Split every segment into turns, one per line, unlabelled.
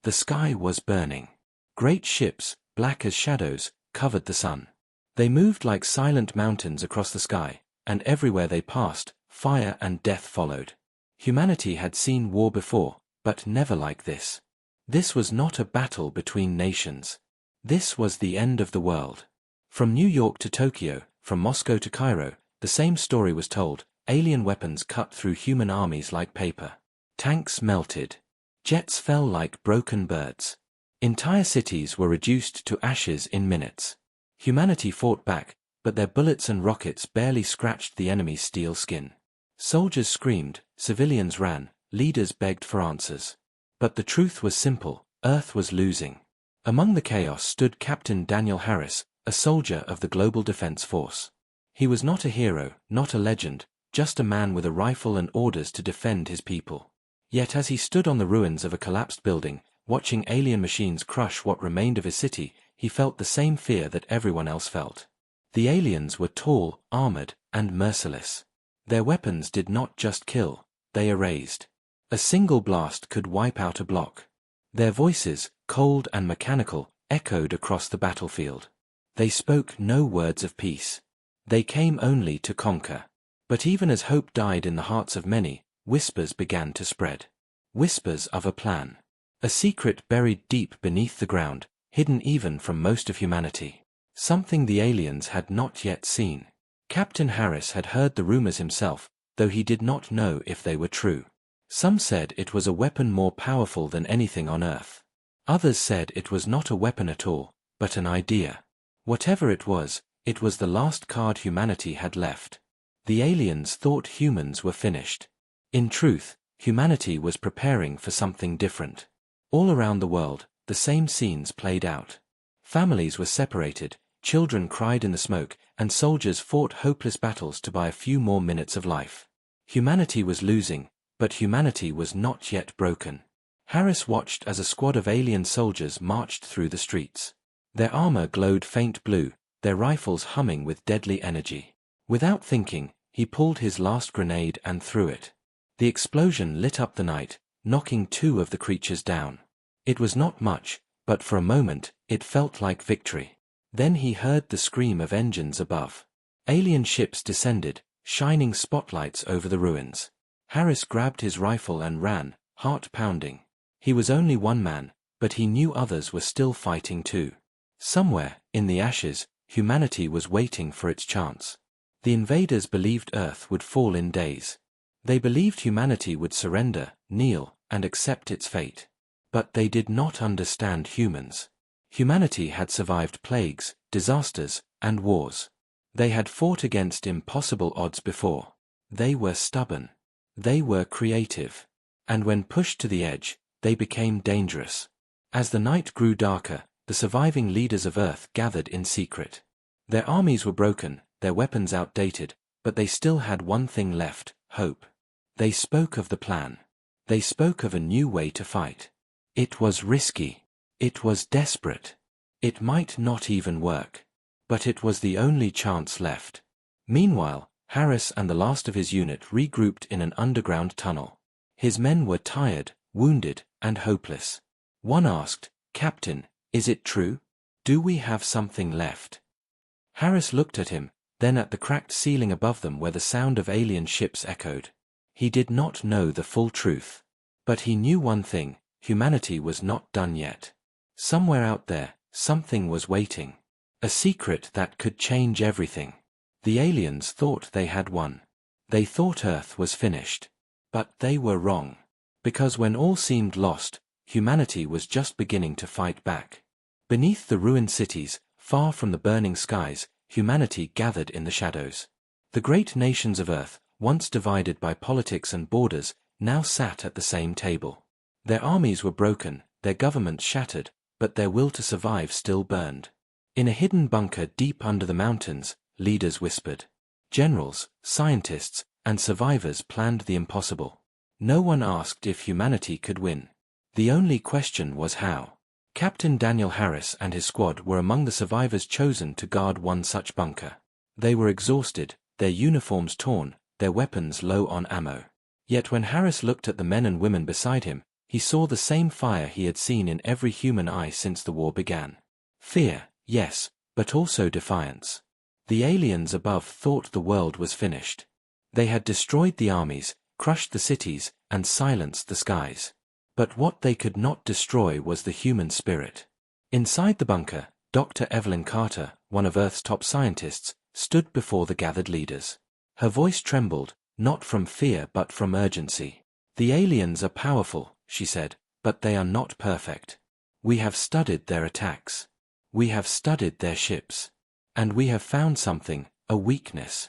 The sky was burning. Great ships, black as shadows, covered the sun. They moved like silent mountains across the sky, and everywhere they passed, fire and death followed. Humanity had seen war before, but never like this. This was not a battle between nations. This was the end of the world. From New York to Tokyo, from Moscow to Cairo, the same story was told. Alien weapons cut through human armies like paper. Tanks melted. Jets fell like broken birds. Entire cities were reduced to ashes in minutes. Humanity fought back, but their bullets and rockets barely scratched the enemy's steel skin. Soldiers screamed, civilians ran, leaders begged for answers. But the truth was simple: Earth was losing. Among the chaos stood Captain Daniel Harris, a soldier of the Global Defense Force. He was not a hero, not a legend, just a man with a rifle and orders to defend his people. Yet as he stood on the ruins of a collapsed building, watching alien machines crush what remained of his city, he felt the same fear that everyone else felt. The aliens were tall, armored, and merciless. Their weapons did not just kill, they erased. A single blast could wipe out a block. Their voices, cold and mechanical, echoed across the battlefield. They spoke no words of peace. They came only to conquer. But even as hope died in the hearts of many, whispers began to spread. Whispers of a plan. A secret buried deep beneath the ground, hidden even from most of humanity. Something the aliens had not yet seen. Captain Harris had heard the rumors himself, though he did not know if they were true. Some said it was a weapon more powerful than anything on Earth. Others said it was not a weapon at all, but an idea. Whatever it was the last card humanity had left. The aliens thought humans were finished. In truth, humanity was preparing for something different. All around the world, the same scenes played out. Families were separated, children cried in the smoke, and soldiers fought hopeless battles to buy a few more minutes of life. Humanity was losing, but humanity was not yet broken. Harris watched as a squad of alien soldiers marched through the streets. Their armor glowed faint blue, their rifles humming with deadly energy. Without thinking, he pulled his last grenade and threw it. The explosion lit up the night, knocking 2 of the creatures down. It was not much, but for a moment, it felt like victory. Then he heard the scream of engines above. Alien ships descended, shining spotlights over the ruins. Harris grabbed his rifle and ran, heart pounding. He was only one man, but he knew others were still fighting too. Somewhere, in the ashes, humanity was waiting for its chance. The invaders believed Earth would fall in days. They believed humanity would surrender, kneel, and accept its fate. But they did not understand humans. Humanity had survived plagues, disasters, and wars. They had fought against impossible odds before. They were stubborn. They were creative. And when pushed to the edge, they became dangerous. As the night grew darker, the surviving leaders of Earth gathered in secret. Their armies were broken, their weapons outdated, but they still had one thing left: hope. They spoke of the plan. They spoke of a new way to fight. It was risky. It was desperate. It might not even work. But it was the only chance left. Meanwhile, Harris and the last of his unit regrouped in an underground tunnel. His men were tired, wounded, and hopeless. One asked, "Captain, is it true? Do we have something left?" Harris looked at him, then at the cracked ceiling above them where the sound of alien ships echoed. He did not know the full truth. But he knew one thing: humanity was not done yet. Somewhere out there, something was waiting. A secret that could change everything. The aliens thought they had won. They thought Earth was finished. But they were wrong. Because when all seemed lost, humanity was just beginning to fight back. Beneath the ruined cities, far from the burning skies, humanity gathered in the shadows. The great nations of Earth, once divided by politics and borders, now sat at the same table. Their armies were broken, their governments shattered, but their will to survive still burned. In a hidden bunker deep under the mountains, leaders whispered. Generals, scientists, and survivors planned the impossible. No one asked if humanity could win. The only question was how. Captain Daniel Harris and his squad were among the survivors chosen to guard one such bunker. They were exhausted, their uniforms torn, their weapons low on ammo. Yet when Harris looked at the men and women beside him, He saw the same fire he had seen in every human eye since the war began. Fear, yes, but also defiance. The aliens above thought the world was finished. They had destroyed the armies, crushed the cities, and silenced the skies. But what they could not destroy was the human spirit. Inside the bunker, Dr. Evelyn Carter, one of Earth's top scientists, stood before the gathered leaders. Her voice trembled, not from fear but from urgency. "The aliens are powerful," she said, "but they are not perfect. We have studied their attacks. We have studied their ships. And we have found something, a weakness."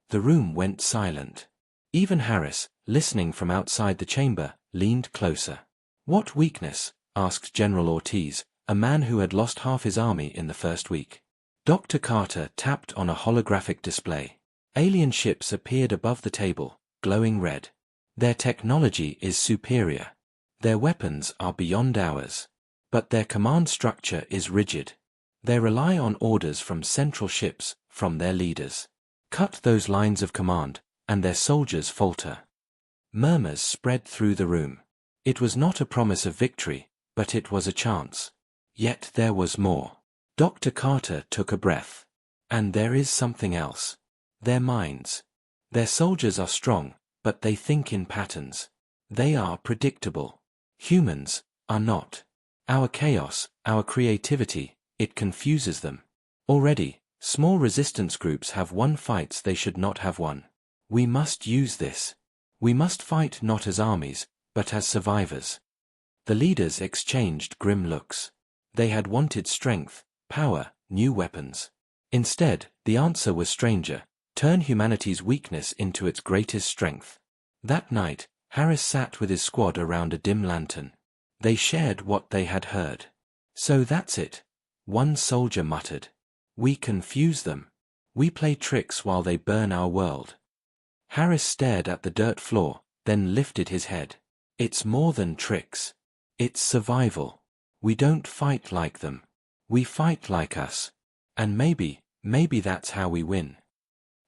The room went silent. Even Harris, listening from outside the chamber, leaned closer. "What weakness?" asked General Ortiz, a man who had lost half his army in the first week. Dr. Carter tapped on a holographic display. Alien ships appeared above the table, glowing red. "Their technology is superior. Their weapons are beyond ours. But their command structure is rigid. They rely on orders from central ships, from their leaders. Cut those lines of command, and their soldiers falter." Murmurs spread through the room. It was not a promise of victory, but it was a chance. Yet there was more. Dr. Carter took a breath. "And there is something else. Their minds. Their soldiers are strong, but they think in patterns. They are predictable. Humans are not. Our chaos, our creativity, it confuses them. Already, small resistance groups have won fights they should not have won. We must use this. We must fight not as armies, but as survivors." The leaders exchanged grim looks. They had wanted strength, power, new weapons. Instead, the answer was stranger: turn humanity's weakness into its greatest strength. That night, Harris sat with his squad around a dim lantern. They shared what they had heard. "So that's it," one soldier muttered. "We confuse them. We play tricks while they burn our world." Harris stared at the dirt floor, then lifted his head. "It's more than tricks. It's survival. We don't fight like them. We fight like us. And maybe that's how we win."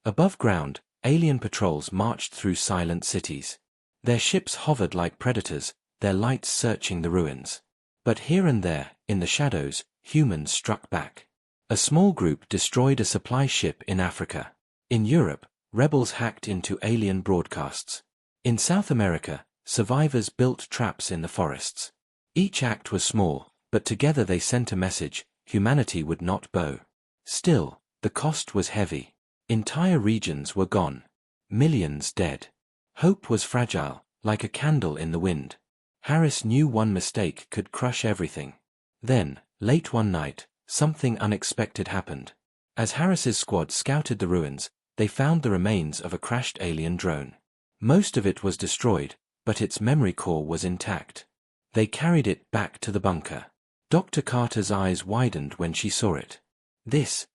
Above ground, alien patrols marched through silent cities. Their ships hovered like predators, their lights searching the ruins. But here and there, in the shadows, humans struck back. A small group destroyed a supply ship in Africa. In Europe, rebels hacked into alien broadcasts. In South America, survivors built traps in the forests. Each act was small, but together they sent a message: humanity would not bow. Still, the cost was heavy. Entire regions were gone. Millions dead. Hope was fragile, like a candle in the wind. Harris knew one mistake could crush everything. Then, late one night, something unexpected happened. As Harris's squad scouted the ruins, they found the remains of a crashed alien drone. Most of it was destroyed, but its memory core was intact. They carried it back to the bunker. Dr. Carter's eyes widened when she saw it. This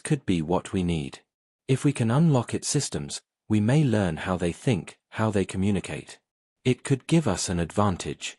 could be what we need. If we can unlock its systems, we may learn how they think, how they communicate. It could give us an advantage.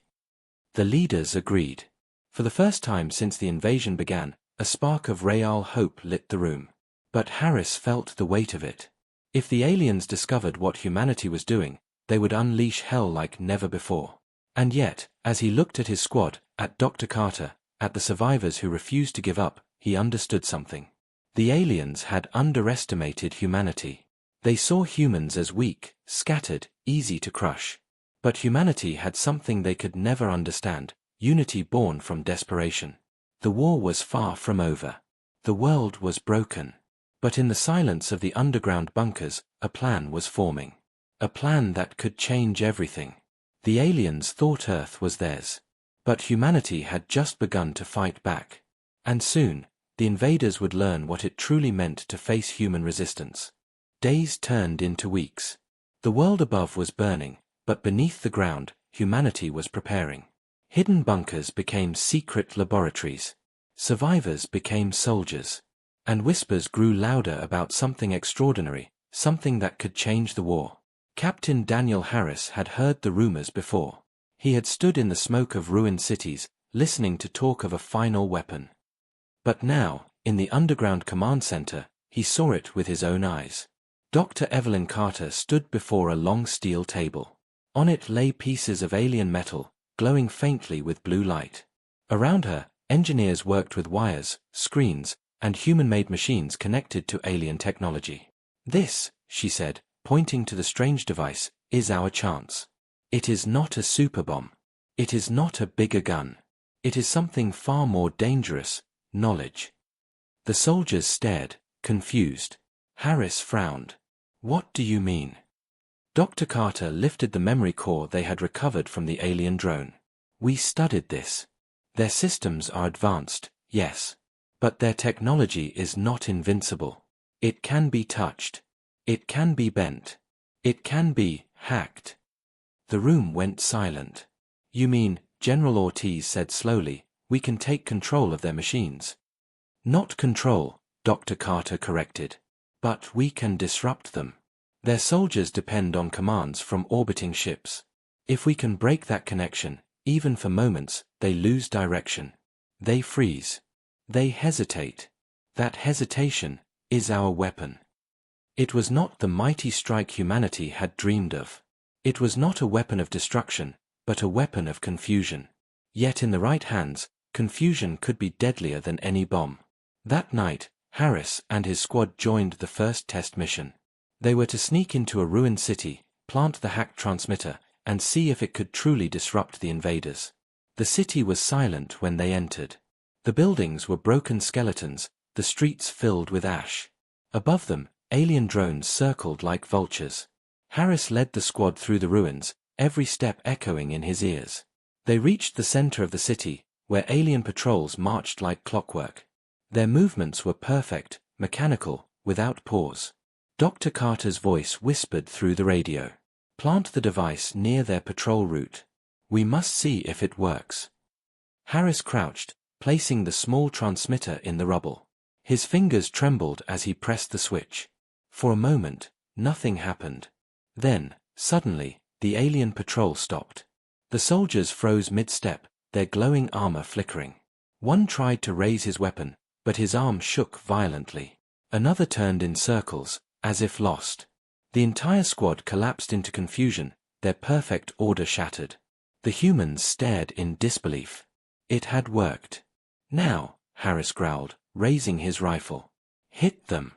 The leaders agreed. For the first time since the invasion began, a spark of real hope lit the room. But Harris felt the weight of it. If the aliens discovered what humanity was doing, they would unleash hell like never before. And yet, as he looked at his squad, at Dr. Carter, at the survivors who refused to give up, he understood something. The aliens had underestimated humanity. They saw humans as weak, scattered, easy to crush. But humanity had something they could never understand: unity born from desperation. The war was far from over. The world was broken. But in the silence of the underground bunkers, a plan was forming. A plan that could change everything. The aliens thought Earth was theirs. But humanity had just begun to fight back. And soon, the invaders would learn what it truly meant to face human resistance. Days turned into weeks. The world above was burning, but beneath the ground, humanity was preparing. Hidden bunkers became secret laboratories. Survivors became soldiers. And whispers grew louder about something extraordinary, something that could change the war. Captain Daniel Harris had heard the rumors before. He had stood in the smoke of ruined cities, listening to talk of a final weapon. But now, in the underground command center, he saw it with his own eyes. Dr. Evelyn Carter stood before a long steel table. On it lay pieces of alien metal, glowing faintly with blue light. Around her, engineers worked with wires, screens, and human-made machines connected to alien technology. "This," she said, pointing to the strange device, "is our chance. It is not a superbomb. It is not a bigger gun. It is something far more dangerous, knowledge." The soldiers stared, confused. Harris frowned. "What do you mean?" Dr. Carter lifted the memory core they had recovered from the alien drone. "We studied this. Their systems are advanced, yes. But their technology is not invincible. It can be touched. It can be bent. It can be hacked." The room went silent. "You mean," General Ortiz said slowly, "we can take control of their machines?" "Not control," Dr. Carter corrected. "But we can disrupt them. Their soldiers depend on commands from orbiting ships. If we can break that connection, even for moments, they lose direction. They freeze. They hesitate. That hesitation is our weapon." It was not the mighty strike humanity had dreamed of. It was not a weapon of destruction, but a weapon of confusion. Yet in the right hands, confusion could be deadlier than any bomb. That night, Harris and his squad joined the first test mission. They were to sneak into a ruined city, plant the hacked transmitter, and see if it could truly disrupt the invaders. The city was silent when they entered. The buildings were broken skeletons, the streets filled with ash. Above them, alien drones circled like vultures. Harris led the squad through the ruins, every step echoing in his ears. They reached the center of the city, where alien patrols marched like clockwork. Their movements were perfect, mechanical, without pause. Dr. Carter's voice whispered through the radio. "Plant the device near their patrol route. We must see if it works." Harris crouched, placing the small transmitter in the rubble. His fingers trembled as he pressed the switch. For a moment, nothing happened. Then, suddenly, the alien patrol stopped. The soldiers froze mid-step, their glowing armor flickering. One tried to raise his weapon, but his arm shook violently. Another turned in circles, as if lost. The entire squad collapsed into confusion, their perfect order shattered. The humans stared in disbelief. It had worked. "Now," Harris growled, raising his rifle. "Hit them."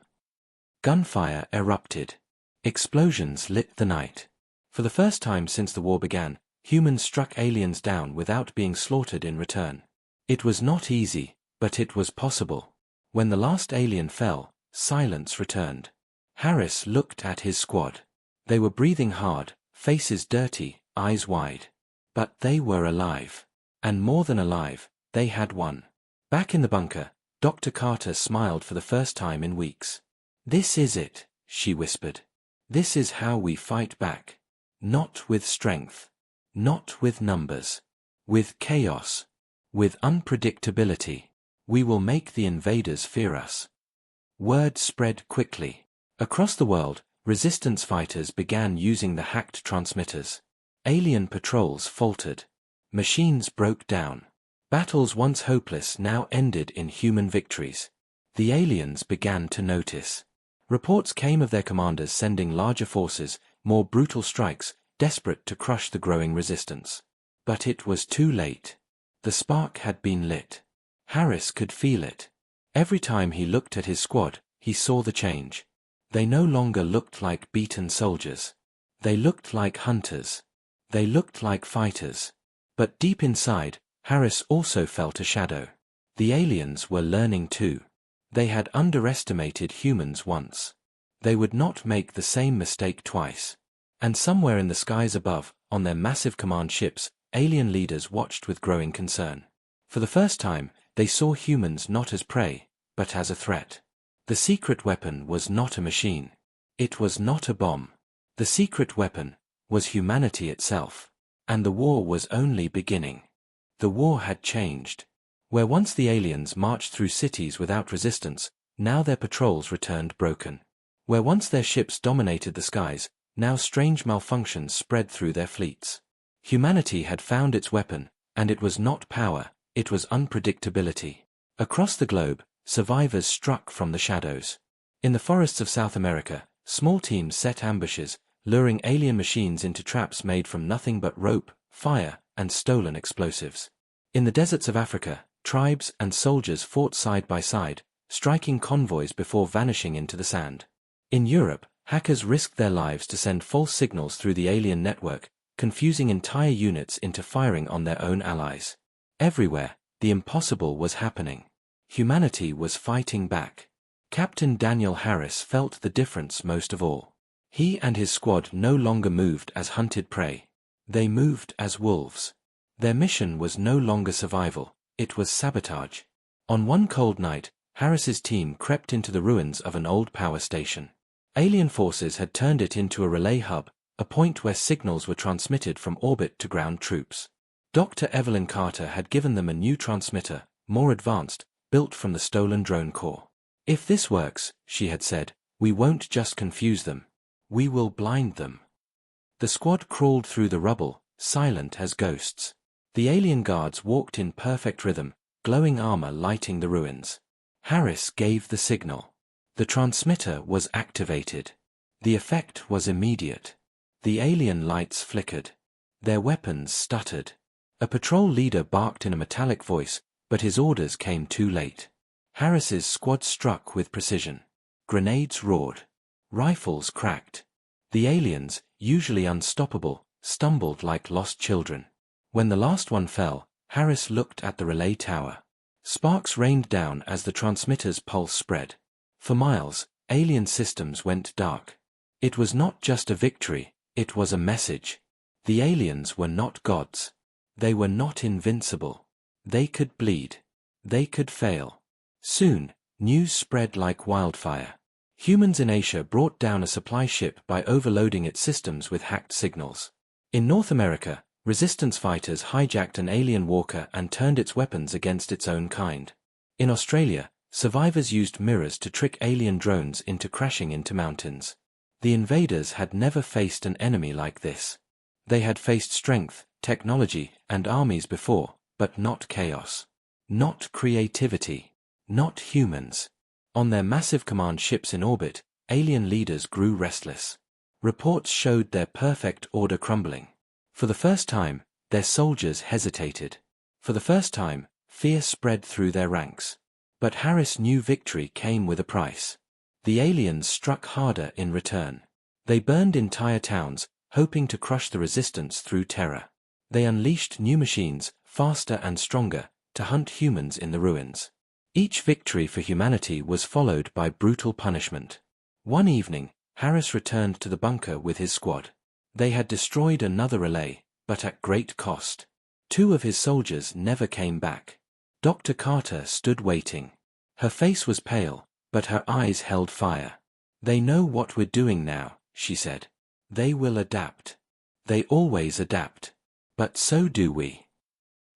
Gunfire erupted. Explosions lit the night. For the first time since the war began, humans struck aliens down without being slaughtered in return. It was not easy, but it was possible. When the last alien fell, silence returned. Harris looked at his squad. They were breathing hard, faces dirty, eyes wide. But they were alive. And more than alive, they had won. Back in the bunker, Dr. Carter smiled for the first time in weeks. "This is it," she whispered. "This is how we fight back. Not with strength. Not with numbers. With chaos. With unpredictability. We will make the invaders fear us." Word spread quickly. Across the world, resistance fighters began using the hacked transmitters. Alien patrols faltered. Machines broke down. Battles once hopeless now ended in human victories. The aliens began to notice. Reports came of their commanders sending larger forces, more brutal strikes, desperate to crush the growing resistance. But it was too late. The spark had been lit. Harris could feel it. Every time he looked at his squad, he saw the change. They no longer looked like beaten soldiers. They looked like hunters. They looked like fighters. But deep inside, Harris also felt a shadow. The aliens were learning too. They had underestimated humans once. They would not make the same mistake twice. And somewhere in the skies above, on their massive command ships, alien leaders watched with growing concern. For the first time, they saw humans not as prey, but as a threat. The secret weapon was not a machine. It was not a bomb. The secret weapon was humanity itself. And the war was only beginning. The war had changed. Where once the aliens marched through cities without resistance, now their patrols returned broken. Where once their ships dominated the skies, now strange malfunctions spread through their fleets. Humanity had found its weapon, and it was not power, it was unpredictability. Across the globe, survivors struck from the shadows. In the forests of South America, small teams set ambushes, luring alien machines into traps made from nothing but rope, fire, and stolen explosives. In the deserts of Africa, tribes and soldiers fought side by side, striking convoys before vanishing into the sand. In Europe, hackers risked their lives to send false signals through the alien network, confusing entire units into firing on their own allies. Everywhere, the impossible was happening. Humanity was fighting back. Captain Daniel Harris felt the difference most of all. He and his squad no longer moved as hunted prey. They moved as wolves. Their mission was no longer survival, it was sabotage. On one cold night, Harris's team crept into the ruins of an old power station. Alien forces had turned it into a relay hub, a point where signals were transmitted from orbit to ground troops. Dr. Evelyn Carter had given them a new transmitter, more advanced, built from the stolen drone core. "If this works," she had said, "we won't just confuse them. We will blind them." The squad crawled through the rubble, silent as ghosts. The alien guards walked in perfect rhythm, glowing armor lighting the ruins. Harris gave the signal. The transmitter was activated. The effect was immediate. The alien lights flickered. Their weapons stuttered. A patrol leader barked in a metallic voice, but his orders came too late. Harris's squad struck with precision. Grenades roared. Rifles cracked. The aliens, usually unstoppable, stumbled like lost children. When the last one fell, Harris looked at the relay tower. Sparks rained down as the transmitter's pulse spread. For miles, alien systems went dark. It was not just a victory, it was a message. The aliens were not gods. They were not invincible. They could bleed. They could fail. Soon, news spread like wildfire. Humans in Asia brought down a supply ship by overloading its systems with hacked signals. In North America, resistance fighters hijacked an alien walker and turned its weapons against its own kind. In Australia, survivors used mirrors to trick alien drones into crashing into mountains. The invaders had never faced an enemy like this. They had faced strength, technology, and armies before, but not chaos. Not creativity. Not humans. On their massive command ships in orbit, alien leaders grew restless. Reports showed their perfect order crumbling. For the first time, their soldiers hesitated. For the first time, fear spread through their ranks. But Harris knew victory came with a price. The aliens struck harder in return. They burned entire towns, hoping to crush the resistance through terror. They unleashed new machines, faster and stronger, to hunt humans in the ruins. Each victory for humanity was followed by brutal punishment. One evening, Harris returned to the bunker with his squad. They had destroyed another relay, but at great cost. 2 of his soldiers never came back. Dr. Carter stood waiting. Her face was pale, but her eyes held fire. "They know what we're doing now," she said. "They will adapt. They always adapt. But so do we."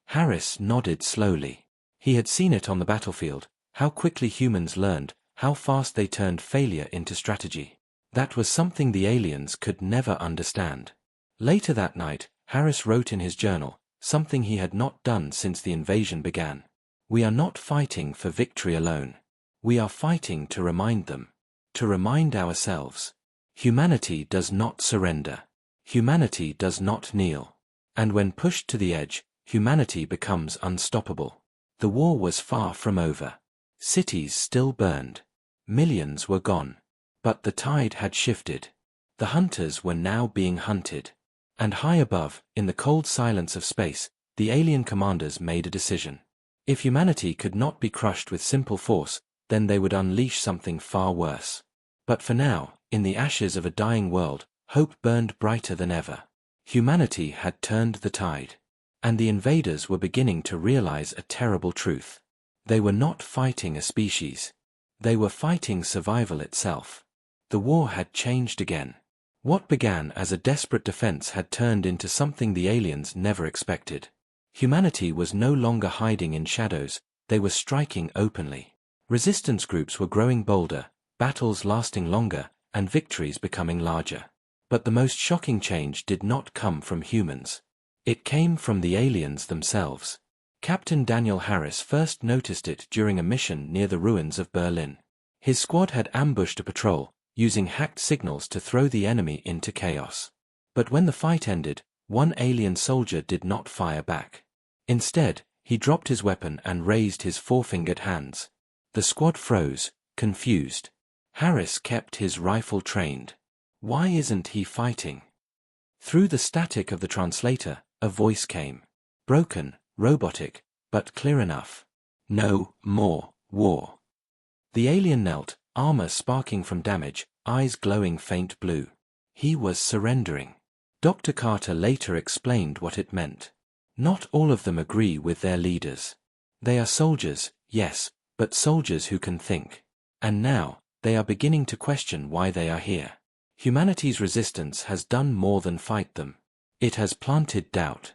Harris nodded slowly. He had seen it on the battlefield, how quickly humans learned, how fast they turned failure into strategy. That was something the aliens could never understand. Later that night, Harris wrote in his journal, something he had not done since the invasion began. "We are not fighting for victory alone. We are fighting to remind them. To remind ourselves. Humanity does not surrender. Humanity does not kneel. And when pushed to the edge, humanity becomes unstoppable." The war was far from over. Cities still burned. Millions were gone. But the tide had shifted. The hunters were now being hunted. And high above, in the cold silence of space, the alien commanders made a decision. If humanity could not be crushed with simple force, then they would unleash something far worse. But for now, in the ashes of a dying world, hope burned brighter than ever. Humanity had turned the tide. And the invaders were beginning to realize a terrible truth. They were not fighting a species. They were fighting survival itself. The war had changed again. What began as a desperate defense had turned into something the aliens never expected. Humanity was no longer hiding in shadows, they were striking openly. Resistance groups were growing bolder, battles lasting longer, and victories becoming larger. But the most shocking change did not come from humans. It came from the aliens themselves. Captain Daniel Harris first noticed it during a mission near the ruins of Berlin. His squad had ambushed a patrol, using hacked signals to throw the enemy into chaos. But when the fight ended, One alien soldier did not fire back. Instead, he dropped his weapon and raised his four-fingered hands. The squad froze, confused. Harris kept his rifle trained. Why isn't he fighting? Through the static of the translator, a voice came. Broken, robotic, but clear enough. No more war. The alien knelt, armor sparking from damage, eyes glowing faint blue. He was surrendering. Dr. Carter later explained what it meant. Not all of them agree with their leaders. They are soldiers, yes, but soldiers who can think. And now, they are beginning to question why they are here. Humanity's resistance has done more than fight them. It has planted doubt.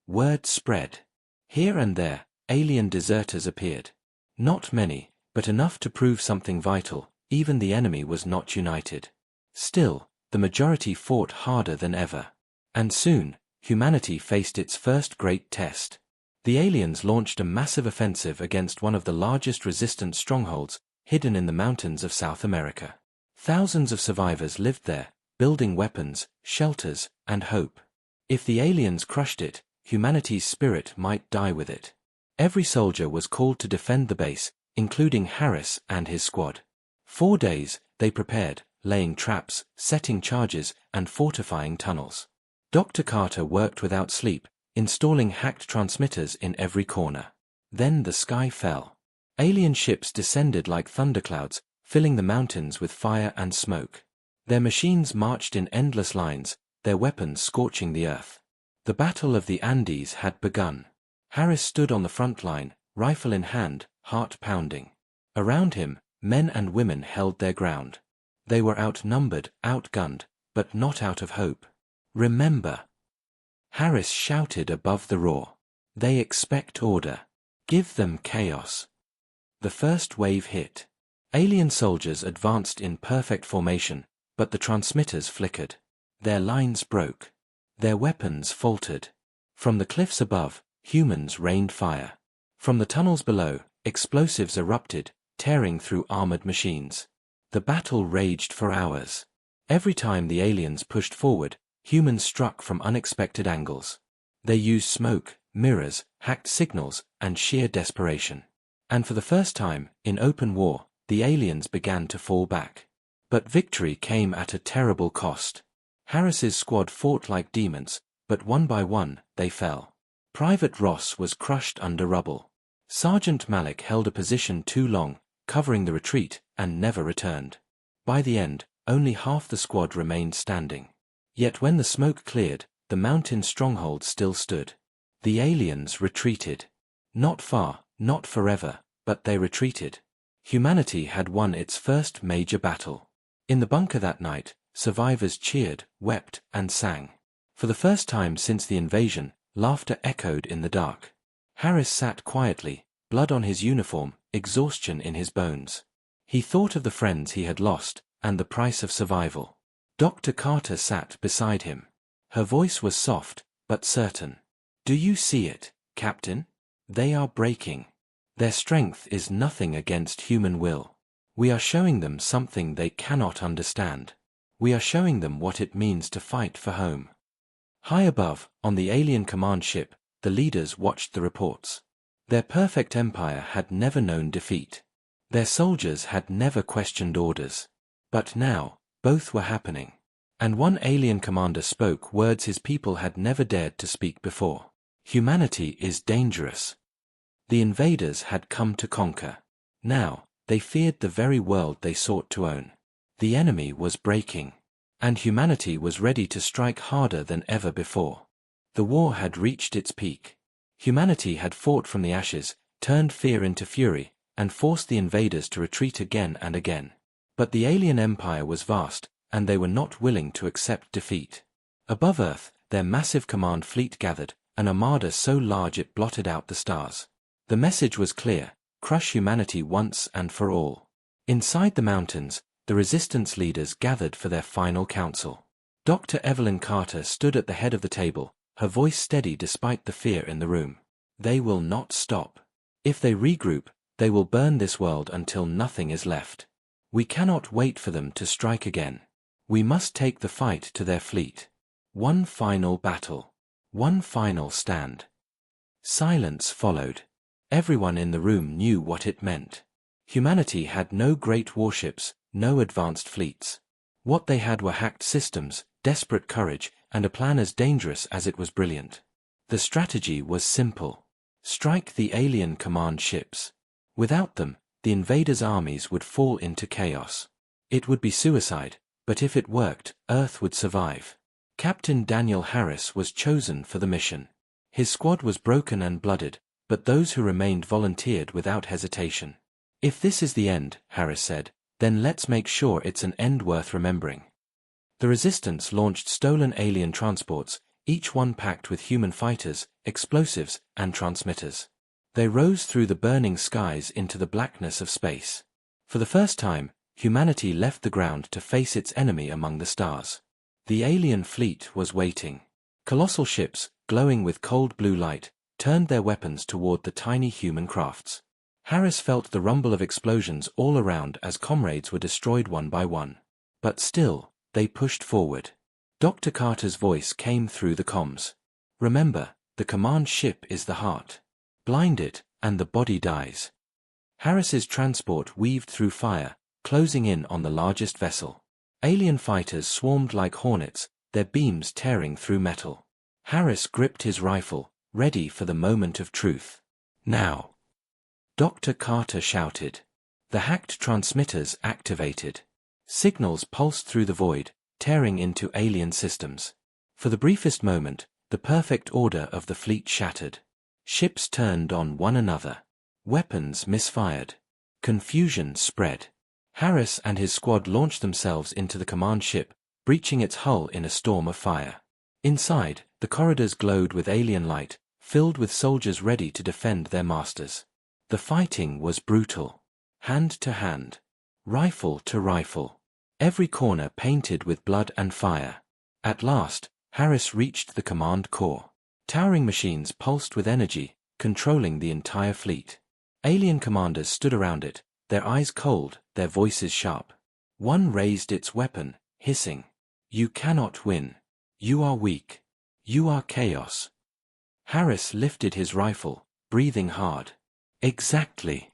Word spread. Here and there, alien deserters appeared. Not many, but enough to prove something vital. Even the enemy was not united. Still, the majority fought harder than ever. And soon, humanity faced its first great test. The aliens launched a massive offensive against one of the largest resistance strongholds, hidden in the mountains of South America. Thousands of survivors lived there, building weapons, shelters, and hope. If the aliens crushed it, humanity's spirit might die with it. Every soldier was called to defend the base, including Harris and his squad. 4 days, they prepared, laying traps, setting charges, and fortifying tunnels. Dr. Carter worked without sleep, installing hacked transmitters in every corner. Then the sky fell. Alien ships descended like thunderclouds, filling the mountains with fire and smoke. Their machines marched in endless lines, their weapons scorching the earth. The Battle of the Andes had begun. Harris stood on the front line, rifle in hand, heart pounding. Around him, men and women held their ground. They were outnumbered, outgunned, but not out of hope. Remember. Harris shouted above the roar. They expect order. Give them chaos. The first wave hit. Alien soldiers advanced in perfect formation, but the transmitters flickered. Their lines broke. Their weapons faltered. From the cliffs above, humans rained fire. From the tunnels below, explosives erupted, tearing through armored machines. The battle raged for hours. Every time the aliens pushed forward, humans struck from unexpected angles. They used smoke, mirrors, hacked signals, and sheer desperation. And for the first time, in open war, the aliens began to fall back. But victory came at a terrible cost. Harris's squad fought like demons, but one by one, they fell. Private Ross was crushed under rubble. Sergeant Malik held a position too long, covering the retreat, and never returned. By the end, only half the squad remained standing. Yet when the smoke cleared, the mountain stronghold still stood. The aliens retreated. Not far, not forever, but they retreated. Humanity had won its first major battle. In the bunker that night, survivors cheered, wept, and sang. For the first time since the invasion, laughter echoed in the dark. Harris sat quietly, blood on his uniform, exhaustion in his bones. He thought of the friends he had lost, and the price of survival. Dr. Carter sat beside him. Her voice was soft, but certain. "Do you see it, Captain? They are breaking. Their strength is nothing against human will. We are showing them something they cannot understand. We are showing them what it means to fight for home." High above, on the alien command ship, the leaders watched the reports. Their perfect empire had never known defeat. Their soldiers had never questioned orders. But now, both were happening. And one alien commander spoke words his people had never dared to speak before. Humanity is dangerous. The invaders had come to conquer. Now, they feared the very world they sought to own. The enemy was breaking. And humanity was ready to strike harder than ever before. The war had reached its peak. Humanity had fought from the ashes, turned fear into fury, and forced the invaders to retreat again and again. But the alien empire was vast, and they were not willing to accept defeat. Above Earth, their massive command fleet gathered, an armada so large it blotted out the stars. The message was clear: crush humanity once and for all. Inside the mountains, the resistance leaders gathered for their final council. Dr. Evelyn Carter stood at the head of the table, her voice steady despite the fear in the room. They will not stop. If they regroup, they will burn this world until nothing is left. We cannot wait for them to strike again. We must take the fight to their fleet. One final battle. One final stand. Silence followed. Everyone in the room knew what it meant. Humanity had no great warships, no advanced fleets. What they had were hacked systems, desperate courage, and a plan as dangerous as it was brilliant. The strategy was simple. Strike the alien command ships. Without them, the invaders' armies would fall into chaos. It would be suicide, but if it worked, Earth would survive. Captain Daniel Harris was chosen for the mission. His squad was broken and blooded, but those who remained volunteered without hesitation. "If this is the end," Harris said, "then let's make sure it's an end worth remembering." The Resistance launched stolen alien transports, each one packed with human fighters, explosives, and transmitters. They rose through the burning skies into the blackness of space. For the first time, humanity left the ground to face its enemy among the stars. The alien fleet was waiting. Colossal ships, glowing with cold blue light, turned their weapons toward the tiny human crafts. Harris felt the rumble of explosions all around as comrades were destroyed one by one. But still, they pushed forward. Dr. Carter's voice came through the comms. "Remember, the command ship is the heart. Blind it, and the body dies." Harris's transport weaved through fire, closing in on the largest vessel. Alien fighters swarmed like hornets, their beams tearing through metal. Harris gripped his rifle, ready for the moment of truth. "Now!" Dr. Carter shouted. The hacked transmitters activated. Signals pulsed through the void, tearing into alien systems. For the briefest moment, the perfect order of the fleet shattered. Ships turned on one another. Weapons misfired. Confusion spread. Harris and his squad launched themselves into the command ship, breaching its hull in a storm of fire. Inside, the corridors glowed with alien light, filled with soldiers ready to defend their masters. The fighting was brutal. Hand to hand. Rifle to rifle. Every corner painted with blood and fire. At last, Harris reached the command core. Towering machines pulsed with energy, controlling the entire fleet. Alien commanders stood around it, their eyes cold, their voices sharp. One raised its weapon, hissing, "You cannot win. You are weak. You are chaos." Harris lifted his rifle, breathing hard. "Exactly."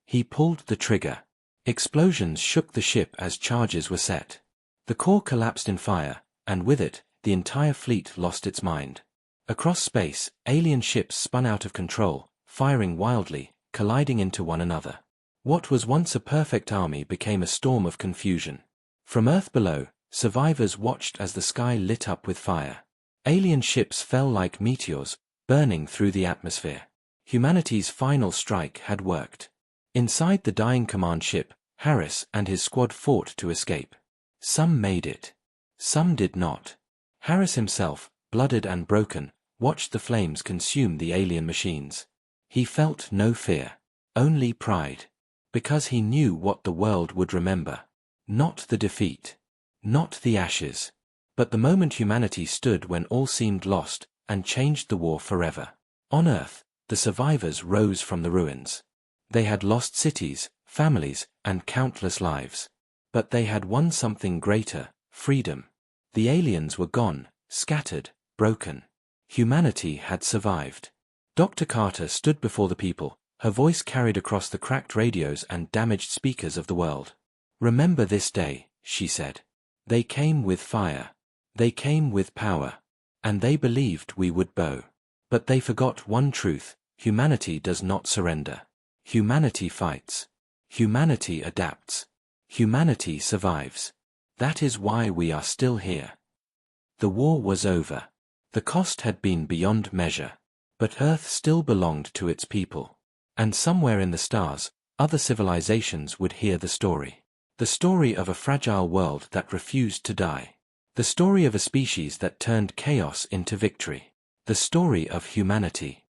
He pulled the trigger. Explosions shook the ship as charges were set. The core collapsed in fire, and with it, the entire fleet lost its mind. Across space, alien ships spun out of control, firing wildly, colliding into one another. What was once a perfect army became a storm of confusion. From Earth below, survivors watched as the sky lit up with fire. Alien ships fell like meteors, burning through the atmosphere. Humanity's final strike had worked. Inside the dying command ship, Harris and his squad fought to escape. Some made it. Some did not. Harris himself, blooded and broken, watched the flames consume the alien machines. He felt no fear, only pride. Because he knew what the world would remember. Not the defeat. Not the ashes. But the moment humanity stood when all seemed lost, and changed the war forever. On Earth, the survivors rose from the ruins. They had lost cities, families, and countless lives. But they had won something greater, freedom. The aliens were gone, scattered, broken. Humanity had survived. Dr. Carter stood before the people, her voice carried across the cracked radios and damaged speakers of the world. "Remember this day," she said. "They came with fire. They came with power. And they believed we would bow. But they forgot one truth: humanity does not surrender. Humanity fights. Humanity adapts. Humanity survives. That is why we are still here." The war was over. The cost had been beyond measure. But Earth still belonged to its people. And somewhere in the stars, other civilizations would hear the story. The story of a fragile world that refused to die. The story of a species that turned chaos into victory. The story of humanity.